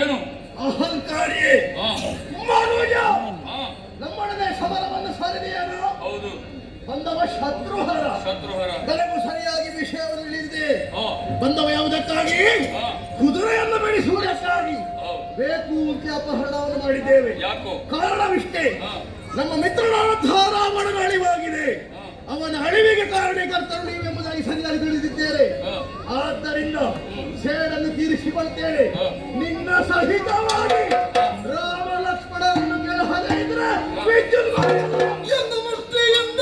ಏನು ಅಹಂಕಾರಿ ನಮ್ಮೊಡನೆ ಸಮರವನ್ನು ಸಾರಿದೆಯೇನು? ಹೌದು. ಬಂದವ ಶತ್ರುಹರ. ನನಗೂ ಸರಿಯಾಗಿ ವಿಷಯವನ್ನು ತಿಳಿದಿದೆ. ಬಂದವ ಯಾವುದಕ್ಕಾಗಿ? ಕುದುರೆಯನ್ನು ಬೆಳೆಸುವುದಕ್ಕಾಗಿ. ಬೇಕು ಅಂತ ಅಪಹರಣವನ್ನು ಮಾಡಿದ್ದೇವೆ. ಕಾರಣವಿಷ್ಟೇ, ನಮ್ಮ ಮಿತ್ರನಾದಂತಹ ರಾವಣನ ಅಳಿವಾಗಿದೆ. ಅವನ ಅಳಿವಿಗೆ ಕಾರಣಕರ್ತರು ನೀವೆಂಬುದಾಗಿ ಸರಿಯಾಗಿ ತಿಳಿದಿದ್ದೇನೆ. ಆದ್ದರಿಂದ ಸೇಡನ್ನು ತೀರಿಸಿಕೊಳ್ತೇನೆ. ನಿನ್ನ ಸಹಿತವಾಗಿ ರಾಮ ಲಕ್ಷ್ಮಣರನ್ನು ಗೆಲ್ಲದೆ ಇದ್ರೆ ಎಂದು ಮುಷ್ಟಿಯಿಂದ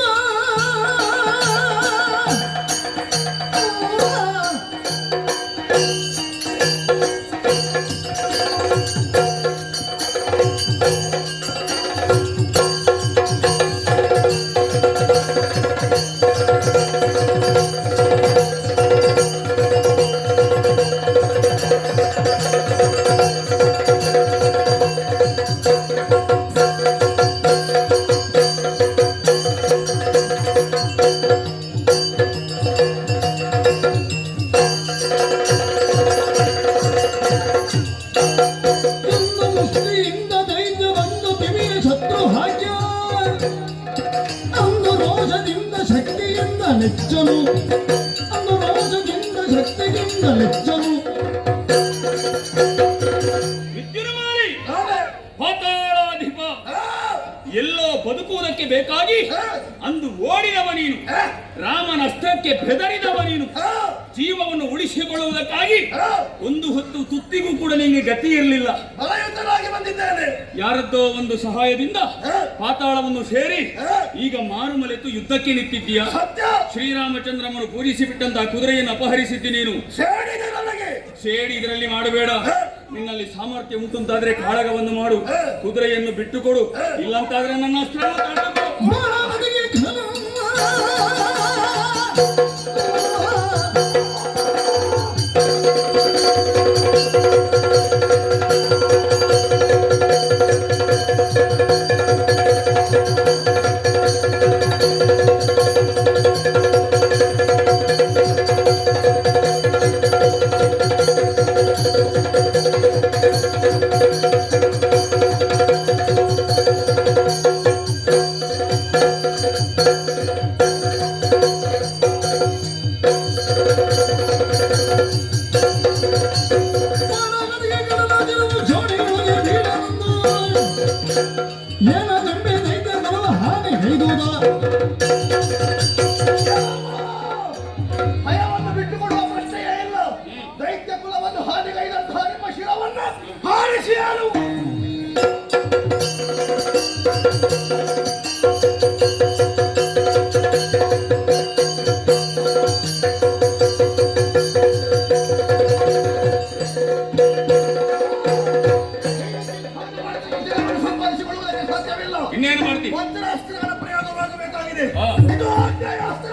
ಮೆಚ್ಚನು ಅಂದು ರೋಷದಿಂದ ಶಕ್ತಿಯಿಂದ ಮೆಚ್ಚನು. ವಿದ್ಯುನ್ಮಾಲಿ ಪಾತಾಳಾಧಿಪ ಎಲ್ಲೋ ಬದುಕುವುದಕ್ಕೆ ಬೇಕಾಗಿ ಅಂದು ಓಡಿದವ ನೀನು, ರಾಮನ ಅಸ್ತ್ರಕ್ಕೆ ಬೆದರಿದವ ನೀನು. ಜೀವವನ್ನು ಉಳಿಸಿಕೊಳ್ಳುವುದಕ್ಕಾಗಿ ಒಂದು ಹೊತ್ತು ತುತ್ತಿಗೂ ಕೂಡ ನಿಮಗೆ ಗತಿ ಇರಲಿಲ್ಲ. ಬಂದಿದ್ದೇನೆ. ಯಾರದ್ದೋ ಒಂದು ಸಹಾಯದಿಂದ ಪಾತಾಳವನ್ನು ಸೇರಿ ಈಗ ಮಾರುಮಲೆತು ಯುದ್ಧಕ್ಕೆ ನಿಂತಿದ್ದೀಯಾ. ಶ್ರೀರಾಮಚಂದ್ರಮ್ಮನು ಪೂಜಿಸಿ ಬಿಟ್ಟಂತಹ ಕುದುರೆಯನ್ನು ಅಪಹರಿಸಿದ್ದಿ ನೀನು. ಸೇಡಿ ಇದರಲ್ಲಿ ಮಾಡಬೇಡ. ನಿನ್ನಲ್ಲಿ ಸಾಮರ್ಥ್ಯ ಉಂಟುಂತಾದ್ರೆ ಕಾಳಗವನ್ನು ಮಾಡು, ಕುದುರೆಯನ್ನು ಬಿಟ್ಟುಕೊಡು. ಇಲ್ಲಂತಾದ್ರೆ ನನ್ನ ಅಸ್ತ್ರವನ್ನು ಭಯವನ್ನು ಬಿಟ್ಟುಕೊಡುವ ಪ್ರಶ್ನೆಯೇ ಇಲ್ಲ. ದೈತ್ಯ ಕುಲವನ್ನು ಹಾನಿಗೈದಂತಹ ನಿಮ್ಮ ಶಿರವನ್ನು ಹಾರಿಸಿ ಯಾರು? ಸಂಪಾದಿಸಿಕೊಳ್ಳುವುದಕ್ಕೆ ಸಾಧ್ಯವಿಲ್ಲ. ಇನ್ನೇನು ಮಾಡ್ತೀವಿ? ವಜ್ರಾಸ್ತ್ರಗಳ ಪ್ರಯೋಗವಾಗಬೇಕಾಗಿದೆ. ಇದು ಅನ್ಯಾಯ ಅಸ್ತ್ರ.